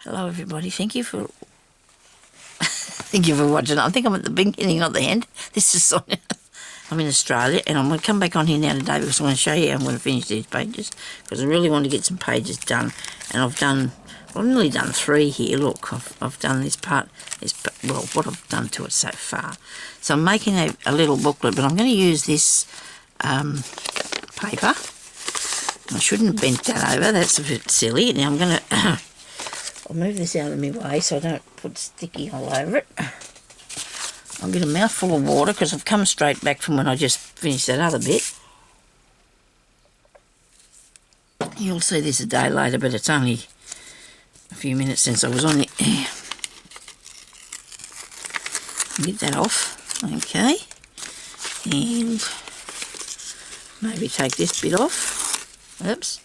Hello everybody, thank you for watching. I think I'm at the beginning, not the end. This is Sonya. I'm in Australia and I'm going to come back on here now today because I want to show you how I'm going to finish these pages because I really want to get some pages done. And I've nearly done 3 here. Look, I've done this part, well, what I've done to it so far. So I'm making a little booklet, but I'm going to use this paper. I shouldn't have bent that over, that's a bit silly. Now I'm going to I'll move this out of my way so I don't put sticky all over it. I'll get a mouthful of water because I've come straight back from when I just finished that other bit. You'll see this a day later, but it's only a few minutes since I was on it. Get that off, okay. And maybe take this bit off. Oops.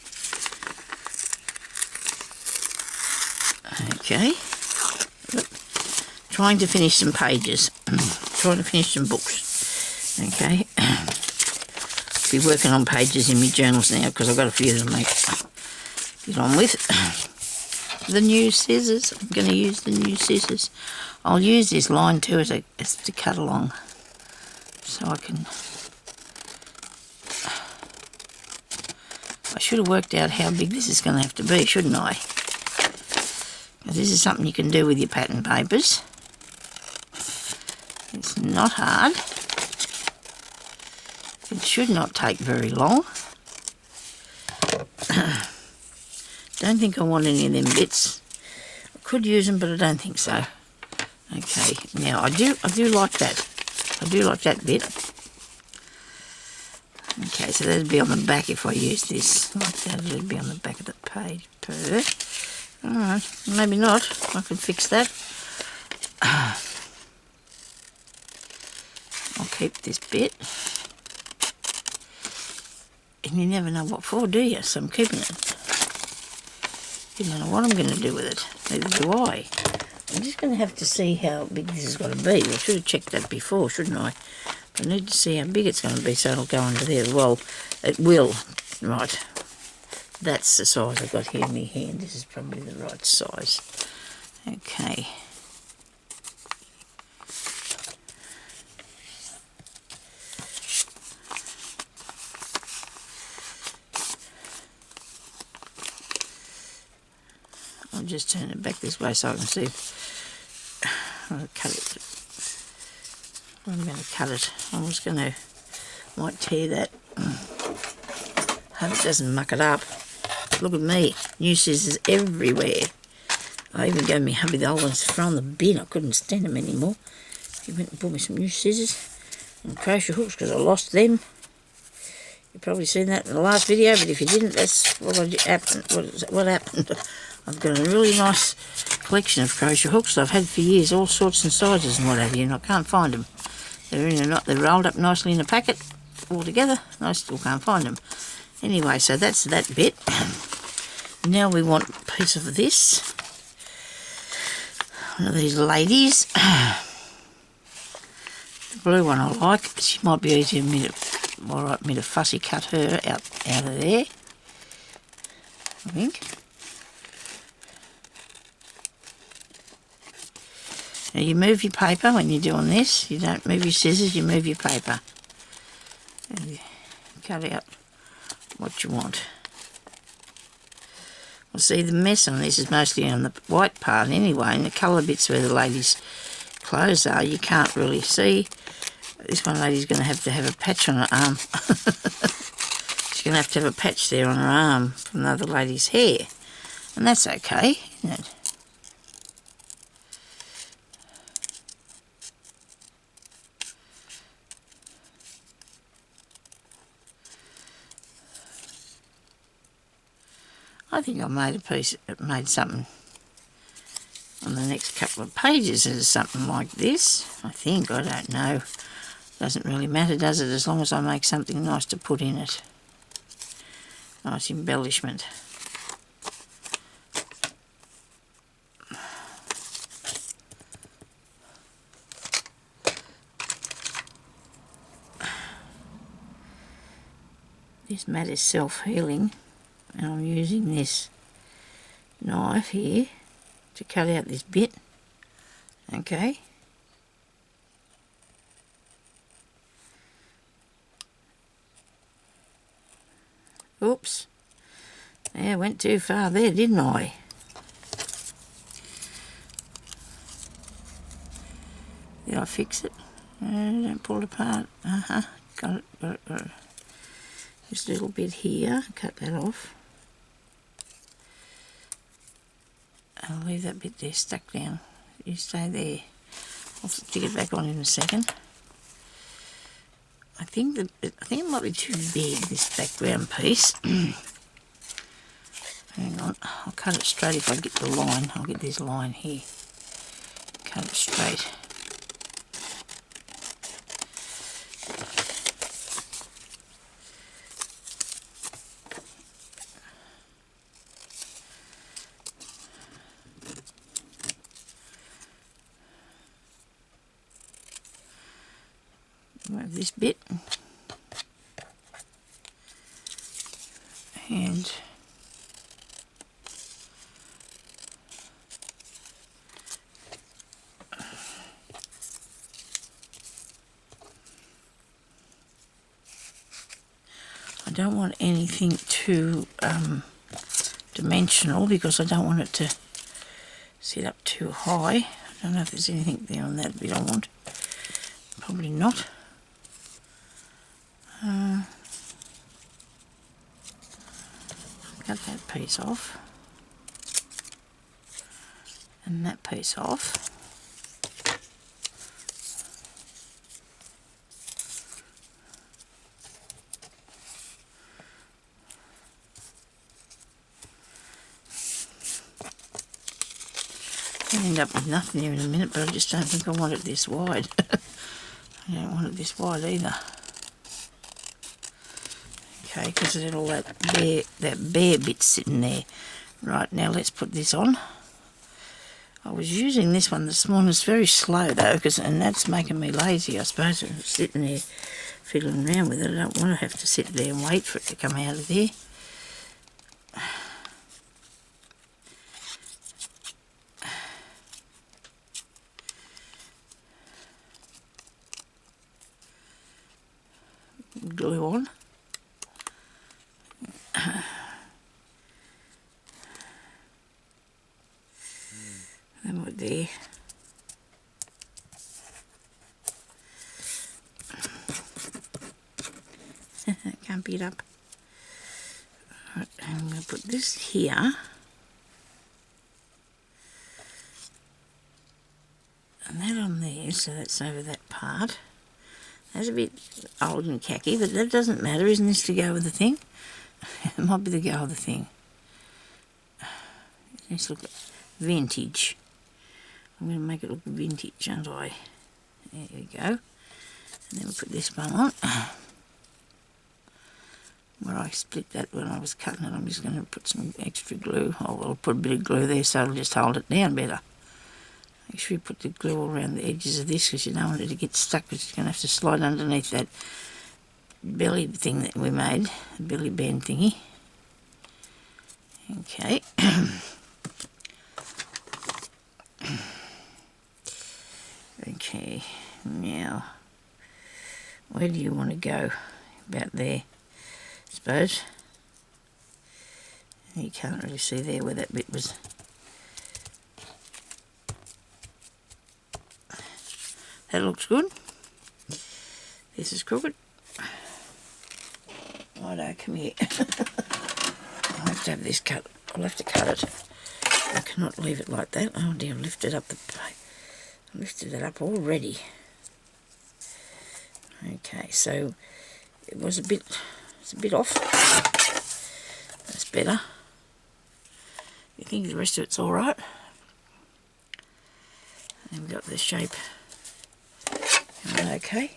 Okay. Trying to finish some pages. Trying to finish some books. Okay. Be working on pages in my journals now because I've got a few to get on with. The new scissors. I'm going to use the new scissors. I'll use this line too as to cut along. So I can... I should have worked out how big this is going to have to be, shouldn't I? This is something you can do with your pattern papers. It's not hard. It should not take very long. Don't think I want any of them bits. I could use them, but I don't think so. Okay, now I do like that. I do like that bit. Okay, so that'd be on the back if I use this. Like that, it'd be on the back of the page. Alright, maybe not. I could fix that. I'll keep this bit. And you never know what for, do you? So I'm keeping it. You don't know what I'm going to do with it. Neither do I. I'm just going to have to see how big this is going to be. I should have checked that before, shouldn't I? But I need to see how big it's going to be so it'll go under there. Well, it will. Right. That's the size I've got here in my hand. This is probably the right size. Okay. I'll just turn it back this way so I can see. I'll cut it. I'm going to cut it. I'm just going to, might tear that. Hope it doesn't muck it up. Look at me, new scissors everywhere. I even gave me hubby the old ones to throw in the bin. I couldn't stand them anymore. He went and bought me some new scissors and crochet hooks because I lost them. You've probably seen that in the last video, but if you didn't, that's what happened. What happened? I've got a really nice collection of crochet hooks that I've had for years, all sorts and sizes and what have you, and I can't find them. They're rolled up nicely in a packet all together, and I still can't find them. Anyway, so that's that bit. Now we want a piece of this. One of these ladies. The blue one I like. She might be easier for me to fussy cut her out of there, I think. Now you move your paper when you're doing this. You don't move your scissors, you move your paper. And you cut out what you want. Well, see, the mess on this is mostly on the white part anyway, and the colour bits where the lady's clothes are, you can't really see. This one lady's going to have a patch on her arm. She's going to have a patch there on her arm from the other lady's hair. And that's okay, isn't it? I think I made something on the next couple of pages is something like this. I think, I don't know. Doesn't really matter, does it? As long as I make something nice to put in it. Nice embellishment. This mat is self-healing. And I'm using this knife here to cut out this bit. Okay. Oops. Yeah, went too far there, didn't I? Did I fix it? Don't pull it apart. Got it. Just a little bit here. Cut that off. I'll leave that bit there stuck down. You stay there. I'll stick it back on in a second. I think it might be too big, this background piece. Hang on, I'll cut it straight if I get the line. I'll get this line here. Cut it straight. This bit, and I don't want anything too dimensional because I don't want it to sit up too high. I don't know if there's anything there on that bit I want. Probably not. Cut that piece off, and that piece off. I'll end up with nothing here in a minute, but I just don't think I want it this wide. I don't want it this wide either. Okay, because there's all that bare bit sitting there. Right, now let's put this on. I was using this one this morning. It's very slow though, and that's making me lazy, I suppose. I'm sitting there fiddling around with it. I don't want to have to sit there and wait for it to come out of there. Glue on. Then we're there. Can't beat up. Right, I'm going to put this here. And that on there, so that's over that part. That's a bit old and khaki, but that doesn't matter. Isn't this to go with the thing? It might be the go with the thing. Let's look at vintage. I'm going to make it look vintage, aren't I? There we go. And then we'll put this one on. Where I split that when I was cutting it, I'm just going to put some extra glue. Oh, I'll put a bit of glue there so it'll just hold it down better. Make sure you put the glue all around the edges of this because you don't want it to get stuck, because you're going to have to slide underneath that belly thing that we made, the belly band thingy. Okay. Okay, now, where do you want to go? About there, I suppose. You can't really see there where that bit was. That looks good. This is crooked. Righto, come here. I'll have to have this cut. I'll have to cut it. I cannot leave it like that. Oh dear, I've lifted up the plate. I lifted it up already. Okay, so it was a bit off. That's better. You think the rest of it's alright? And we've got the shape. Okay.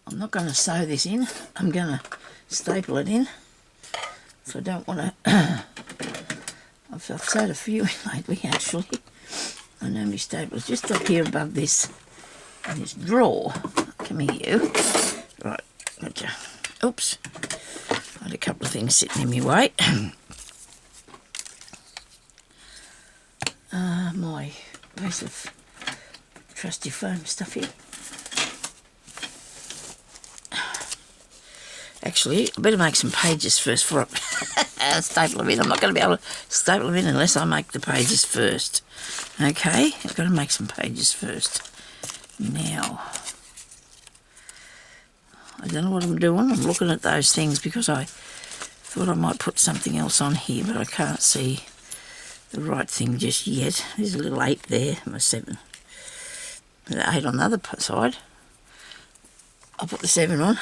I'm not going to sew this in. I'm going to staple it in. So I don't want to... I've sewed a few in lately, actually. I know my staples just up here above this. in this drawer. Come here, you. Right, gotcha. Oops. I had a couple of things sitting in my way. My piece of trusty foam stuff here. Actually, I better make some pages first for I staple them in. I'm not going to be able to staple them in unless I make the pages first. Okay, I've got to make some pages first. Now, I don't know what I'm doing. I'm looking at those things because I thought I might put something else on here, but I can't see the right thing just yet. There's a little 8 there, my 7. There's 8 on the other side. I'll put the 7 on.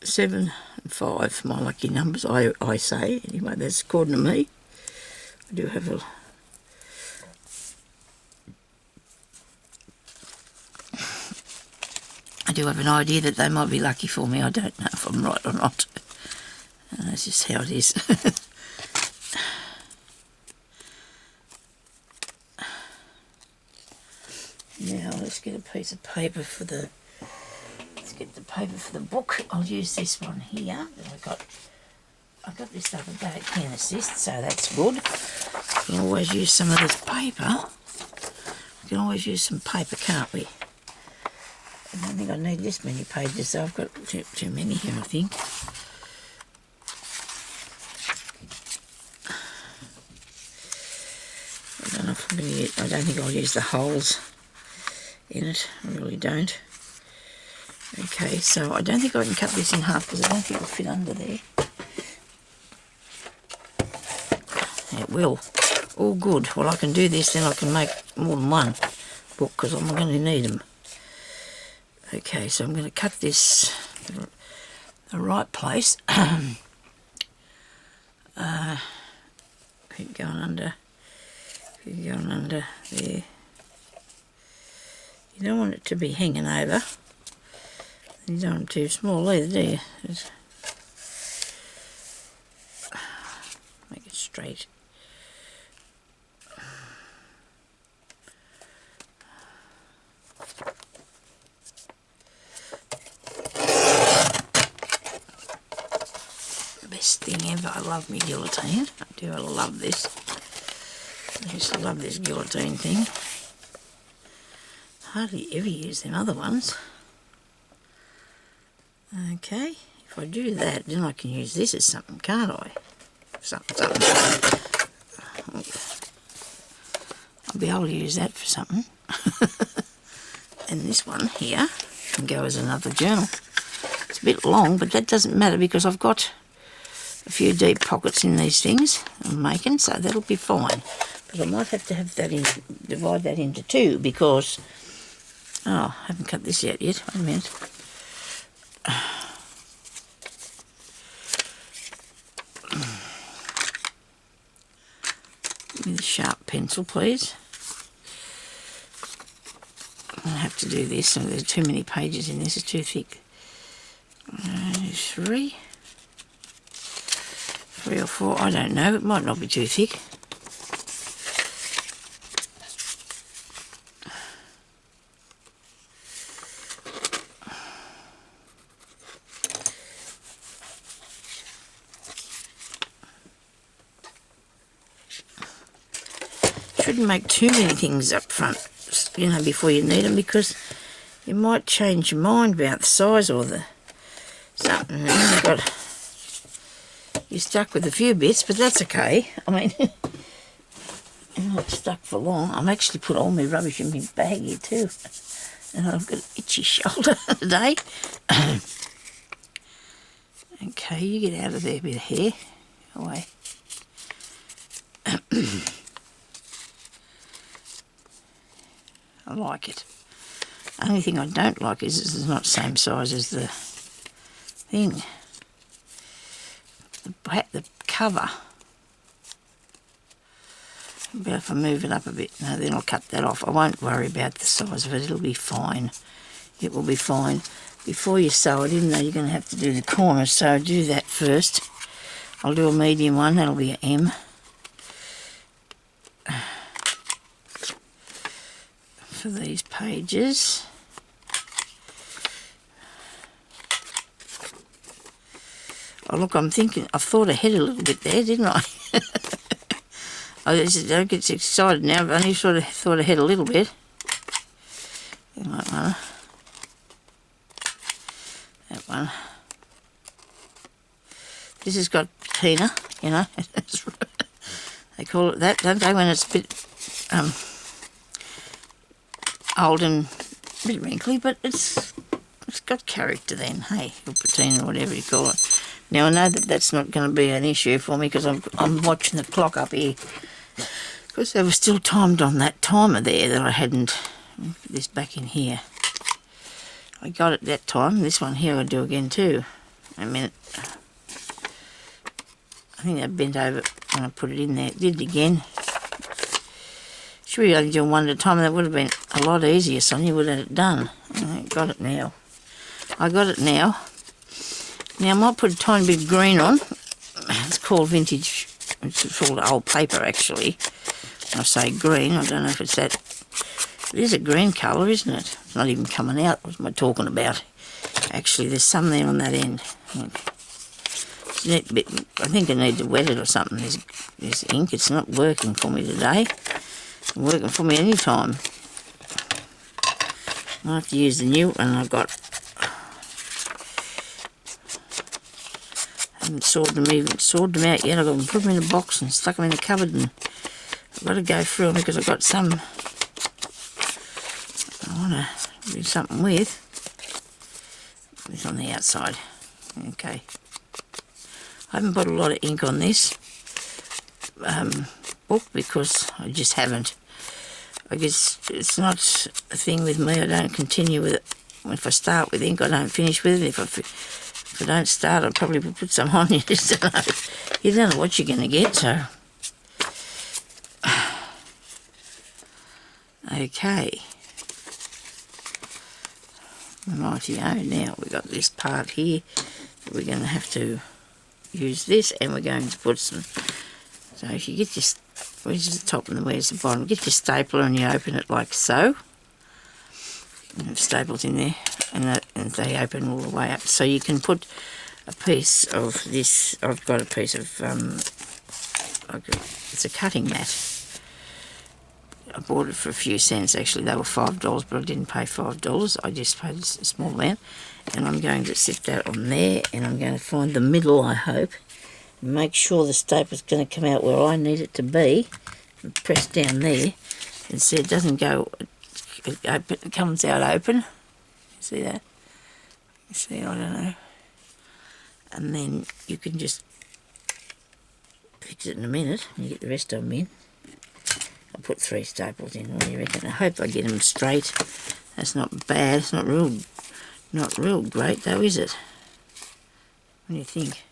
7 and 5, my lucky numbers, I say. Anyway, that's according to me. I do have a... I do have an idea that they might be lucky for me. I don't know if I'm right or not. That's just how it is. Now let's get a piece of paper for the... Let's get the paper for the book. I'll use this one here that I got this other day at Can Assist, so that's good. We can always use some of this paper. We can always use some paper, can't we? I don't think I need this many pages, so I've got too many here, I think. I don't know if I'm going to use, I don't think I'll use the holes in it. I really don't. Okay, so I don't think I can cut this in half because I don't think it'll fit under there. It will. All good. Well, I can do this, then I can make more than one book because I'm going to need them. Okay, so I'm going to cut this the right place. Keep going under. Keep going under there. You don't want it to be hanging over. You don't want them too small either, do you? Just make it straight. Best thing ever. I love me guillotine. I do. I love this. I just love this guillotine thing. Hardly ever use them other ones. Okay, if I do that, then I can use this as something, can't I? Something. I'll be able to use that for something. And this one here can go as another journal. It's a bit long, but that doesn't matter because I've got a few deep pockets in these things I'm making, so that'll be fine. But I might have to have that divide that into 2 because... Oh, I haven't cut this out yet. Wait a minute. Give me the sharp pencil, please. I have to do this, so there's too many pages in this. It's too thick. 3 or 4. I don't know. It might not be too thick. Shouldn't make too many things up front, you know, before you need them, because you might change your mind about the size or the something, and then you're stuck with a few bits, but that's okay. I mean, I'm not stuck for long. I've actually put all my rubbish in my bag here too, and I've got an itchy shoulder today. Okay, you get out of there, bit of hair. Away. I like it. Only thing I don't like is it's not the same size as the thing. The cover. But if I move it up a bit, no, then I'll cut that off. I won't worry about the size of it. It'll be fine. It will be fine. Before you sew it in, though, you're going to have to do the corners, so do that first. I'll do a medium one. That'll be an M. for these pages. Oh look, I'm thinking, I thought ahead a little bit there, didn't I? I don't get excited now, but I only sort of thought ahead a little bit. That one. That one. This has got patina, you know. They call it that, don't they, when it's a bit old and a bit wrinkly, but it's got character then, hey, or patina or whatever you call it. Now I know that that's not going to be an issue for me because I'm watching the clock up here, because they were still timed on that timer there that I hadn't. Put this back in here. I got it that time. This one here I'll do again too. A minute. I think that bent over when I put it in there. It did it again. Should we only do one at a time? That would have been a lot easier, Sonia would have had it done. I got it now. I got it now. Now I might put a tiny bit of green on. It's called vintage. It's called old paper actually. When I say green, I don't know if it's that. It is a green colour, isn't it? It's not even coming out. What am I talking about? Actually, there's some there on that end. I think I need to wet it or something. There's ink. It's not working for me today. It's working for me any time. I'll have to use the new one I've got. I haven't sorted them out yet. I've got to put them in a box and stuck them in the cupboard, and I've got to go through them because I've got some I want to do something with. It's on the outside. Okay. I haven't put a lot of ink on this book because I just haven't. I guess it's not a thing with me. I don't continue with it. If I start with ink, I don't finish with it. If I don't start, I'll probably put some on. You just don't know. You don't know what you're going to get, so. Okay. Rightio, now we've got this part here. We're going to have to use this, and we're going to put some. So if you get your, where's the top and where's the bottom? Get your stapler and you open it like so. You have staples in there, and they open all the way up. So you can put a piece of this. I've got a piece of it's a cutting mat. I bought it for a few cents actually. They were $5, but I didn't pay $5. I just paid a small amount, and I'm going to sit that on there, and I'm going to find the middle, I hope, and make sure the staple's going to come out where I need it to be, and press down there, and see it doesn't go. It comes out open. You see that? You see? I don't know. And then you can just fix it in a minute, and you get the rest of them in. I put 3 staples in. What do you reckon? I hope I get them straight. That's not bad. It's not real great though, is it? What do you think?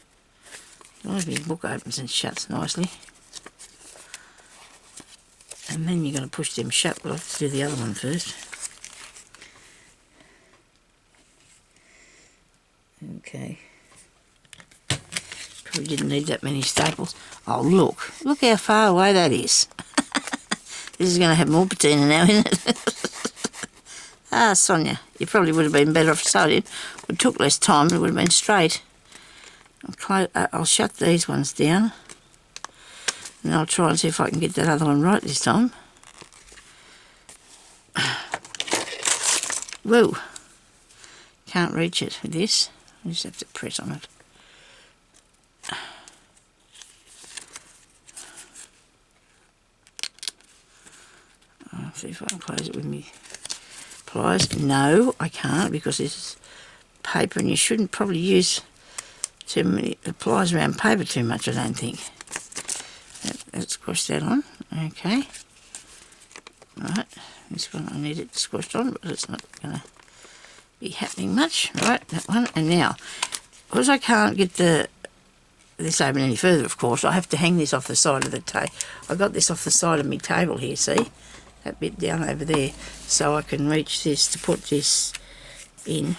My book opens and shuts nicely. And then you're going to push them shut. We'll have to do the other one first. Okay. Probably didn't need that many staples. Oh look how far away that is. This is going to have more patina now, isn't it? Ah, Sonia, you probably would have been better off starting. It took less time, it would have been straight. I'll shut these ones down, and I'll try and see if I can get that other one right this time. Whoa! Can't reach it with this. I just have to press on it. I'll see if I can close it with me pliers. No, I can't, because this is paper, and you shouldn't probably use too many pliers around paper too much, I don't think. Let's squash that on. Okay. Right. This one I need it squashed on, but it's not going to be happening much. Right, that one. And now, because I can't get this open any further, of course, I have to hang this off the side of the table. I got this off the side of my table here, see? That bit down over there, so I can reach this to put this in.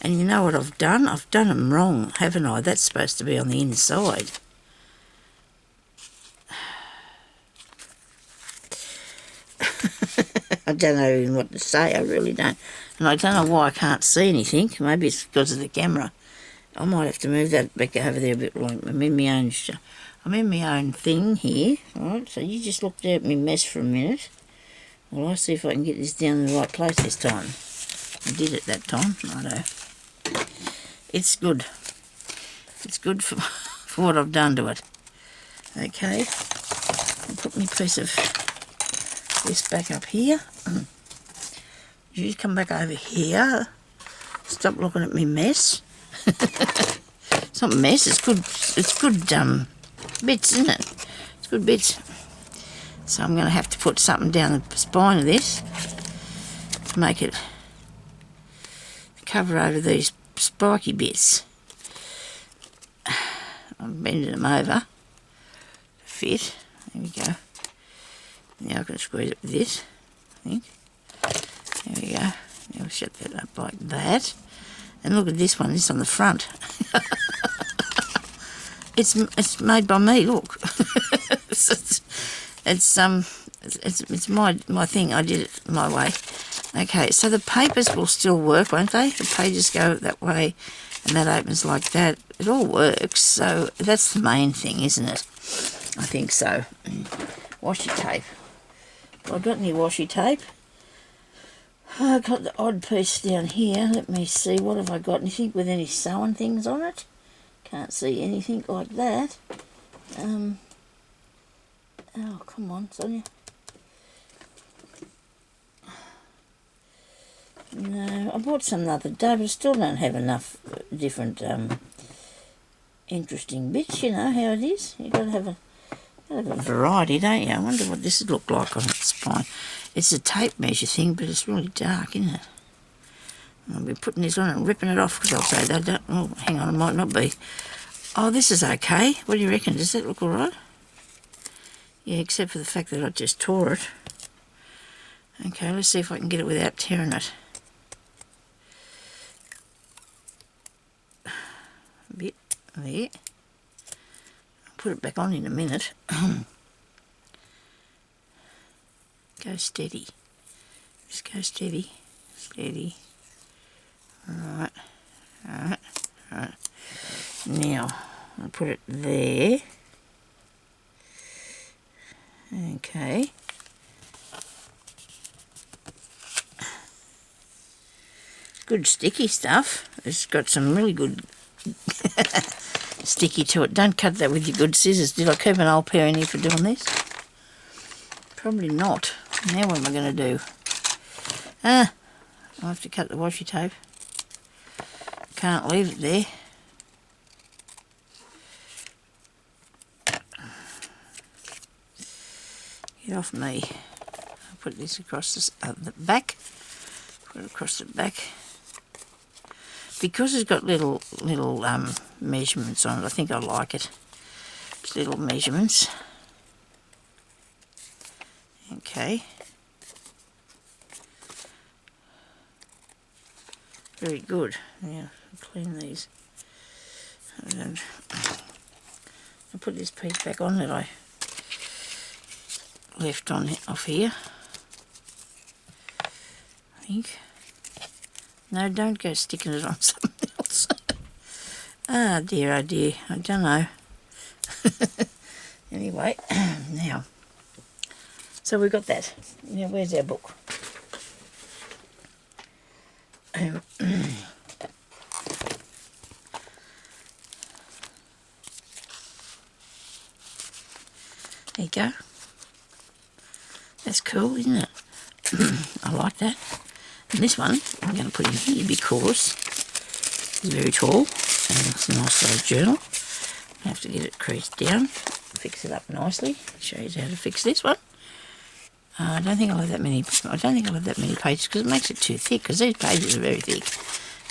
And you know what I've done? I've done them wrong, haven't I? That's supposed to be on the inside. I don't know even what to say, I really don't. And I don't know why I can't see anything. Maybe it's because of the camera. I might have to move that back over there a bit. Like I'm in my own thing here. Alright, so you just look there at me mess for a minute. Well, I'll see if I can get this down in the right place this time. I did it that time. Righto. It's good. It's good for, for what I've done to it. Okay. I'll put my piece of this back up here. You just come back over here. Stop looking at me mess. It's not a mess, it's good bits, isn't it? It's good bits. So I'm going to have to put something down the spine of this to make it cover over these spiky bits. I'm bending them over to fit. There we go. Now I can squeeze it with this, I think. There we go. Now we'll shut that up like that. And look at this one, this on the front. It's made by me, look. it's my thing, I did it my way. Okay, so the papers will still work, won't they? The pages go that way and that opens like that. It all works, so that's the main thing, isn't it? I think so. Washi tape. Have I got any washi tape? I've got the odd piece down here. Let me see, what have I got? Anything with any sewing things on it? Can't see anything like that. Oh, come on, Sonia. No, I bought some the other day, but I still don't have enough different interesting bits, you know how it is. You've got to have a variety, don't you? I wonder what this would look like on its spine. It's a tape measure thing, but it's really dark, isn't it? I'll be putting this on and ripping it off because I'll say they don't. Oh, hang on, it might not be. Oh, this is okay. What do you reckon? Does that look all right? Yeah, except for the fact that I just tore it. Okay, let's see if I can get it without tearing it. A bit there. I'll put it back on in a minute. Go steady. Just go steady. Steady. Alright. Alright. Alright. Now, I'll put it there. Okay. Good sticky stuff. It's got some really good sticky to it. Don't cut that with your good scissors. Did I keep an old pair in here for doing this? Probably not. Now what am I going to do? I'll have to cut the washi tape. Can't leave it there. Get off me. I'll put this across the back. Put it across the back. Because it's got little measurements on it, I think I like it. Just little measurements. Okay. Very good. Now, clean these. And I'll put this piece back on that I left on off here. I think. No, don't go sticking it on something else. Oh dear, I don't know. Anyway, now. So we've got that. Now, where's our book? There you go. That's cool, isn't it? I like that. And this one I'm going to put in here because it's very tall and it's a nice size journal. I have to get it creased down, fix it up nicely. Show you how to fix this one. I don't think I'll have that many. I don't think I'll have that many pages because it makes it too thick. Because these pages are very thick.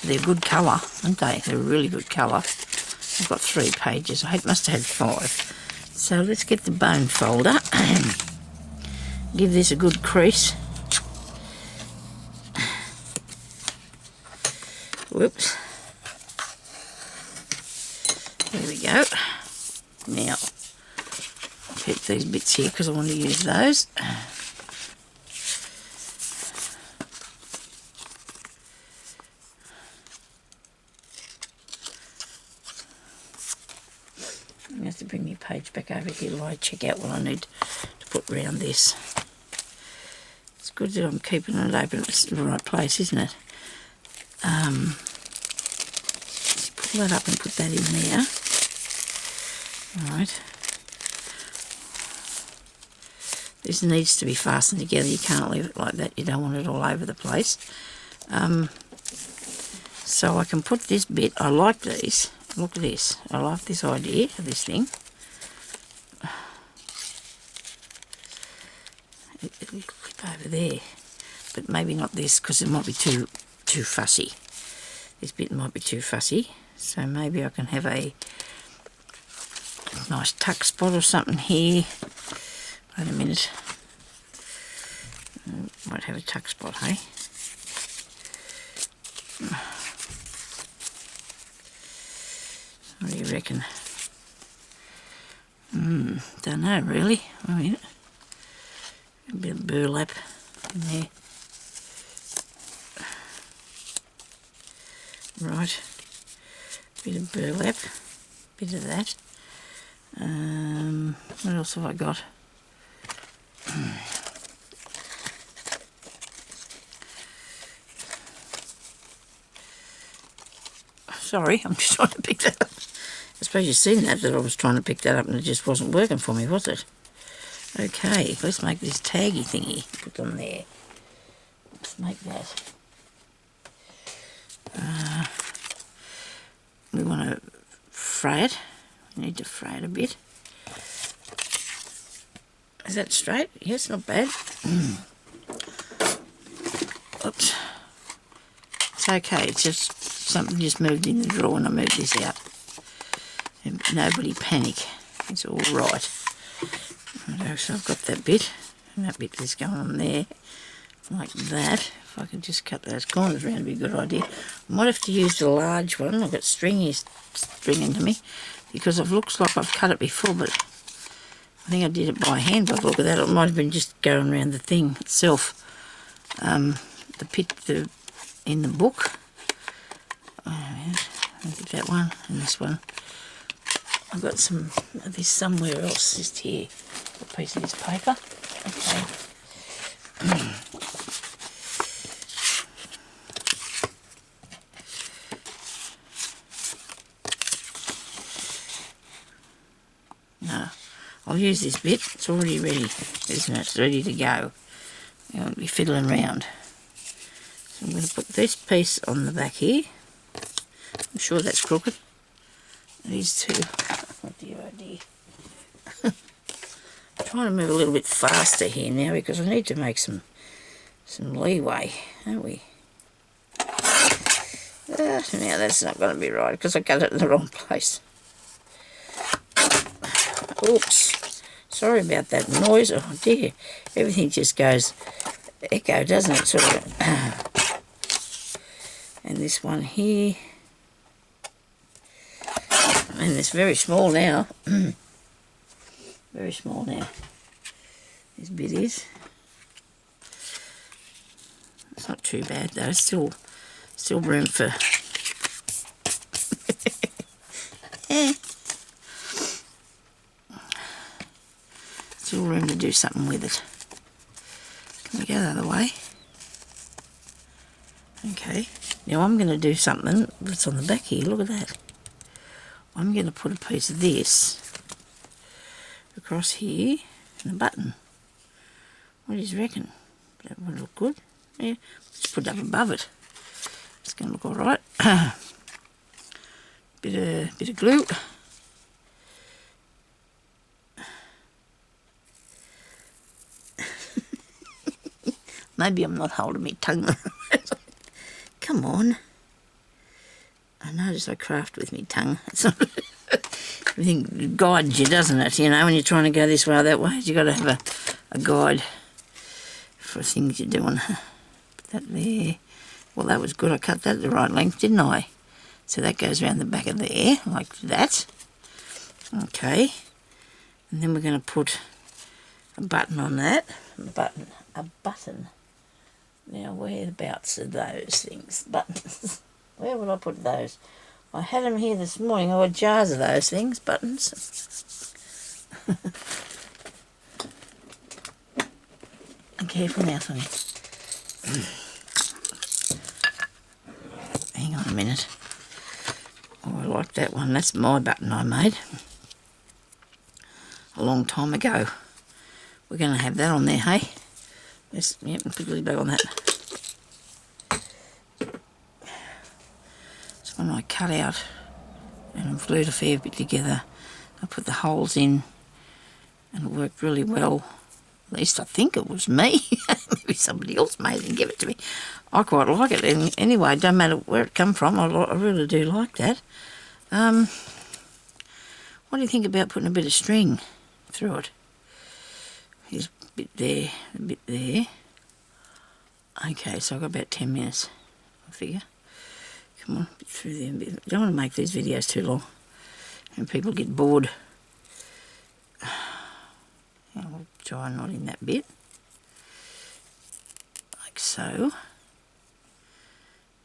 They're good colour, aren't they? They're really good colour. I've got 3 pages. I must have had 5. So let's get the bone folder. Give this a good crease. Whoops. There we go. Now, I'll keep these bits here because I want to use those. have to bring my page back over here while I check out what I need to put around this. It's good that I'm keeping it open. It's the right place, isn't it? Let's pull that up and put that in there. Right. This needs to be fastened together. You can't leave it like that. You don't want it all over the place. So I can put this bit. I like these. Look at this. I like this idea of this thing. It'll clip over there. But maybe not this, because it might be too fussy. This bit might be too fussy. So maybe I can have a nice tuck spot or something here. Wait a minute. Might have a tuck spot, hey? What do you reckon? Don't know really. Wait a minute. A bit of burlap in there. Right. Bit of burlap. Bit of that. What else have I got? Sorry, I'm just trying to pick that up. I suppose you've seen that I was trying to pick that up and it just wasn't working for me, was it? Okay, let's make this taggy thingy. Put them there. Let's make that. We want to fray it. We need to fray it a bit. Is that straight? Yes, not bad. Oops. It's okay, it's just something just moved in the drawer and I moved this out. And nobody panic. It's all right. So I've got that bit, and that bit is going on there, like that. If I can just cut those corners around, it'd be a good idea. I might have to use the large one. I've got stringing to me, because it looks like I've cut it before, but I think I did it by hand by the look of that. It might have been just going around the thing itself. The pit in the book. I'll get that one and this one. I've got some of this somewhere else, just here. A piece of this paper. Okay. No, I'll use this bit. It's already ready, isn't it? It's ready to go. You won't be fiddling around. So I'm going to put this piece on the back here. I'm sure that's crooked. These two. Oh dear, oh dear. I'm trying to move a little bit faster here now because I need to make some leeway, don't we? Now that's not going to be right because I cut it in the wrong place. Oops. Sorry about that noise. Oh dear. Everything just goes echo, doesn't it? Sort of. And this one here. And it's very small now. Very small now. This bit is. It's not too bad though. Still room for. Still room to do something with it. Can we go the other way? Okay. Now I'm going to do something that's on the back here. Look at that. I'm going to put a piece of this across here and a button. What do you reckon? That would look good. Yeah, just put it up above it. It's going to look all right. bit of glue. Maybe I'm not holding my tongue. Come on. I notice I craft with my tongue. Everything guides you, doesn't it? You know, when you're trying to go this way or that way, you've got to have a guide for things you're doing. Put that there. Well, that was good. I cut that at the right length, didn't I? So that goes around the back of there, like that. Okay. And then we're going to put a button on that. A button. Now, whereabouts are those things? Buttons. Where would I put those? I had them here this morning. I had jars of those things, buttons. And careful now, Sonia. Hang on a minute. Oh, I like that one. That's my button I made a long time ago. We're going to have that on there, hey? Let's, yep, put a little bit on that. It's one I cut out and glued a fair bit together. I put the holes in and it worked really well. At least I think it was me. Maybe somebody else made it and gave it to me. I quite like it. And anyway, it don't matter where it come from. I really do like that. What do you think about putting a bit of string through it? Here's a bit there, a bit there. Okay, so I've got about 10 minutes, I figure. Come on, a bit through there. I don't want to make these videos too long and people get bored. I'll try not in that bit. Like so.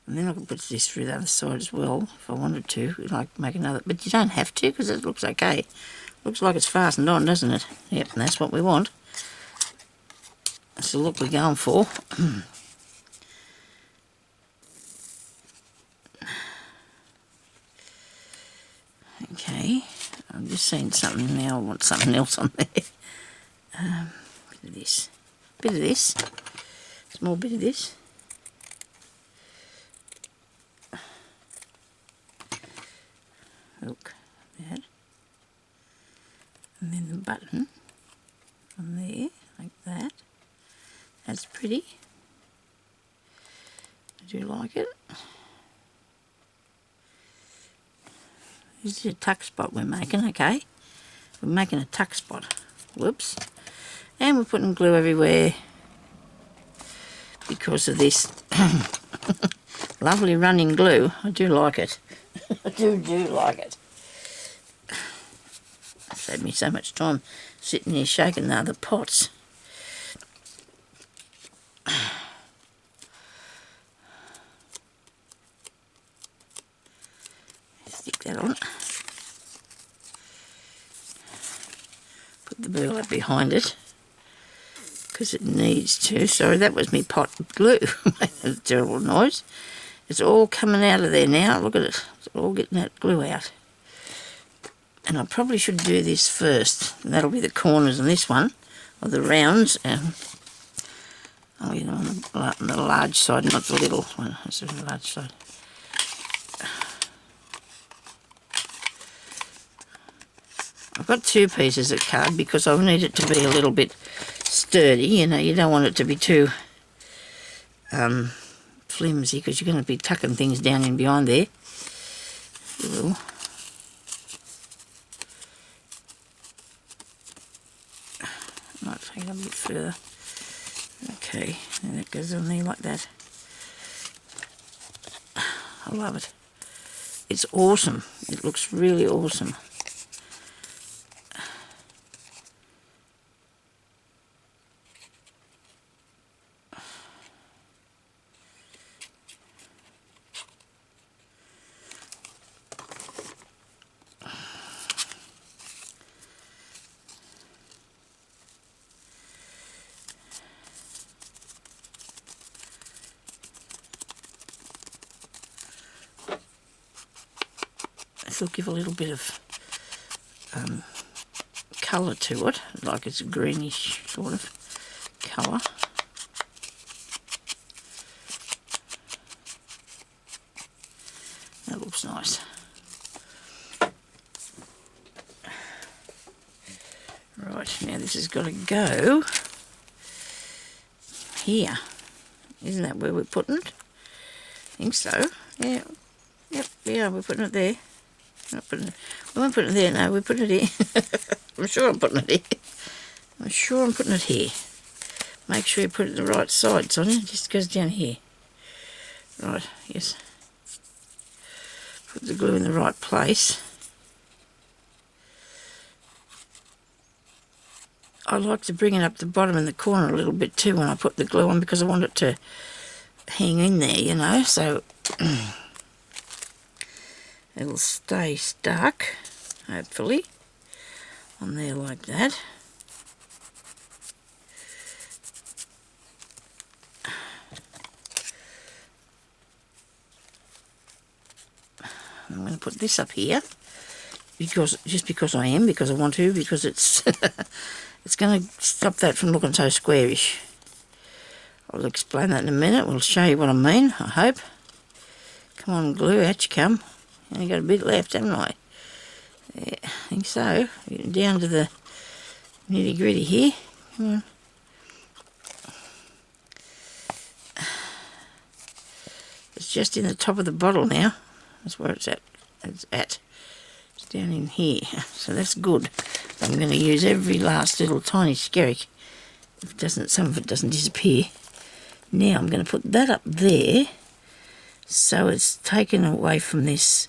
And then I can put this through the other side as well if I wanted to, like make another. But you don't have to because it looks okay. Looks like it's fastened on, doesn't it? Yep, and that's what we want. That's the look we're going for. Okay, I'm just seeing something now. I want something else on there. Bit of this. Bit of this. Small bit of this. Look, that. And then the button on there, like that. That's pretty. I do like it. This is a tuck spot we're making, okay? We're making a tuck spot. Whoops. And we're putting glue everywhere because of this lovely running glue. I do like it. I do like it. It saved me so much time sitting here shaking the other pots. Stick that on. Put the burlap behind it because it needs to. Sorry, that was me pot glue. That's a terrible noise. It's all coming out of there now. Look at it. It's all getting that glue out. And I probably should do this first. And that'll be the corners on this one, or the rounds. Oh, you know, on the large side, not the little one. That's the large side. I've got two pieces of card because I need it to be a little bit sturdy. You know, you don't want it to be too flimsy because you're going to be tucking things down in behind there. You will. Might take it a bit further. Okay, and that goes on there like that. I love it. It's awesome. It looks really awesome. It'll give a little bit of colour to it, like it's a greenish sort of colour. That looks nice. Right, now this has got to go here. Isn't that where we're putting it? I think so. Yeah. Yep, yeah, we're putting it there. Not putting it, we won't put it there, no, we're putting it here. I'm sure I'm putting it here. I'm sure I'm putting it here. Make sure you put it the right side, Sonia. It just goes down here. Right, yes. Put the glue in the right place. I like to bring it up the bottom in the corner a little bit too when I put the glue on because I want it to hang in there, you know, so It'll stay stuck, hopefully, on there like that. I'm going to put this up here because I want to, because it's it's going to stop that from looking so squarish. I'll explain that in a minute. We'll show you what I mean, I hope. Come on, glue, out you come. Only got a bit left, haven't I? Yeah, I think so. Getting down to the nitty gritty here. Come on. It's just in the top of the bottle now. That's where it's at. It's down in here. So that's good. I'm going to use every last little tiny skerrick. If it doesn't, some of it doesn't disappear. Now I'm going to put that up there, so it's taken away from this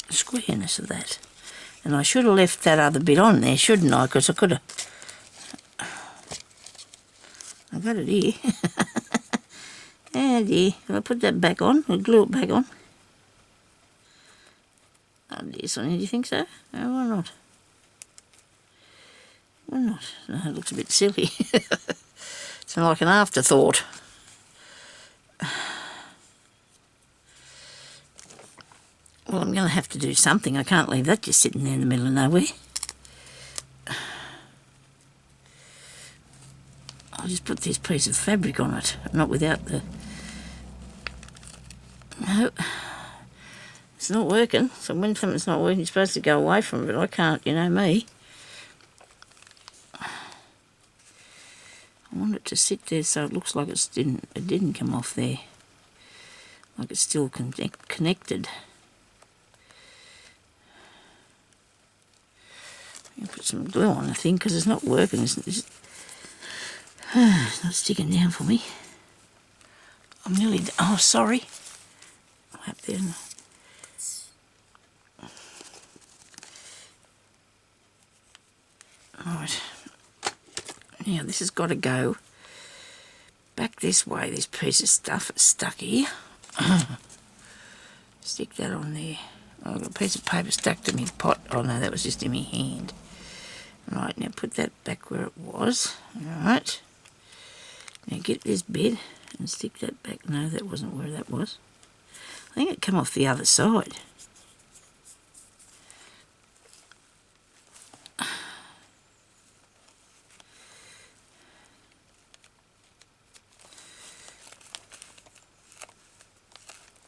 squareness of that. And I should have left that other bit on there, shouldn't I? Because I could have... I've got it here. Oh dear. Can I put that back on? I'll glue it back on. Oh dear, Sonia, do you think so? Oh, why not? Why not? No, it looks a bit silly. It's like an afterthought. Well, I'm going to have to do something. I can't leave that just sitting there in the middle of nowhere. I'll just put this piece of fabric on it, not without the... No, it's not working. So when something's not working, you're supposed to go away from it. I can't, you know me. I want it to sit there so it looks like it didn't come off there. Like it's still connected. I'll put some glue on the thing because it's not working. It's not sticking down for me. I'm nearly... Oh, sorry. Up there. Right. Now this has got to go back this way. This piece of stuff is stuck here. Stick that on there. Oh, I've got a piece of paper stuck to my pot. Oh no, that was just in my hand. Right, now put that back where it was. Alright. Now get this bit and stick that back. No, that wasn't where that was. I think it came off the other side.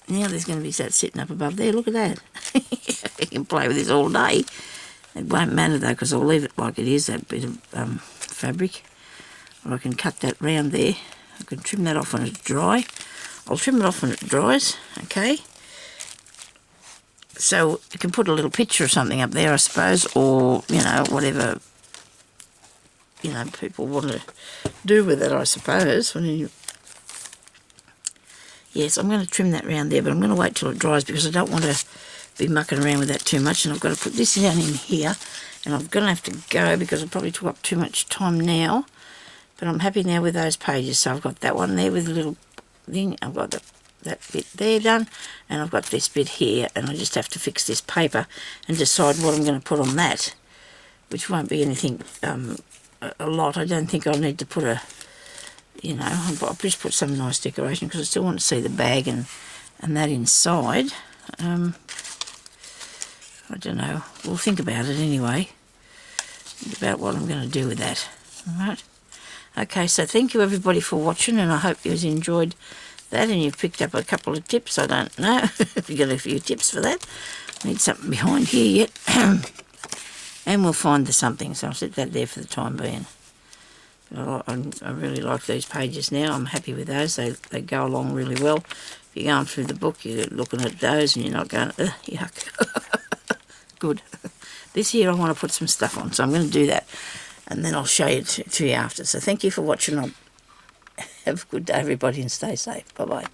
Now there's going to be that sitting up above there. Look at that. You can play with this all day. It won't matter though, because I'll leave it like it is, that bit of fabric. Or I can cut that round there. I can trim that off when it's dry. I'll trim it off when it dries, okay? So you can put a little picture or something up there, I suppose, or, you know, whatever, you know, people want to do with it, I suppose. When you... Yes, I'm going to trim that round there, but I'm going to wait till it dries because I don't want to be mucking around with that too much. And I've got to put this down in here, and I'm going to have to go because I probably took up too much time now. But I'm happy now with those pages. So I've got that one there with a little thing. I've got that bit there done, and I've got this bit here, and I just have to fix this paper and decide what I'm going to put on that, which won't be anything a lot. I don't think I'll need to put a, you know, I'll just put some nice decoration because I still want to see the bag and that inside. I don't know. We'll think about it anyway. Think about what I'm going to do with that. All right. Okay, so thank you everybody for watching, and I hope you enjoyed that and you've picked up a couple of tips. I don't know if you got a few tips for that. I need something behind here yet. And we'll find the something, so I'll set that there for the time being. I really like these pages now. I'm happy with those. They go along really well. If you're going through the book, you're looking at those and you're not going, ugh, yuck. Good. This here I want to put some stuff on, so I'm going to do that. And then I'll show you to you after. So thank you for watching. Have a good day, everybody, and stay safe. Bye-bye.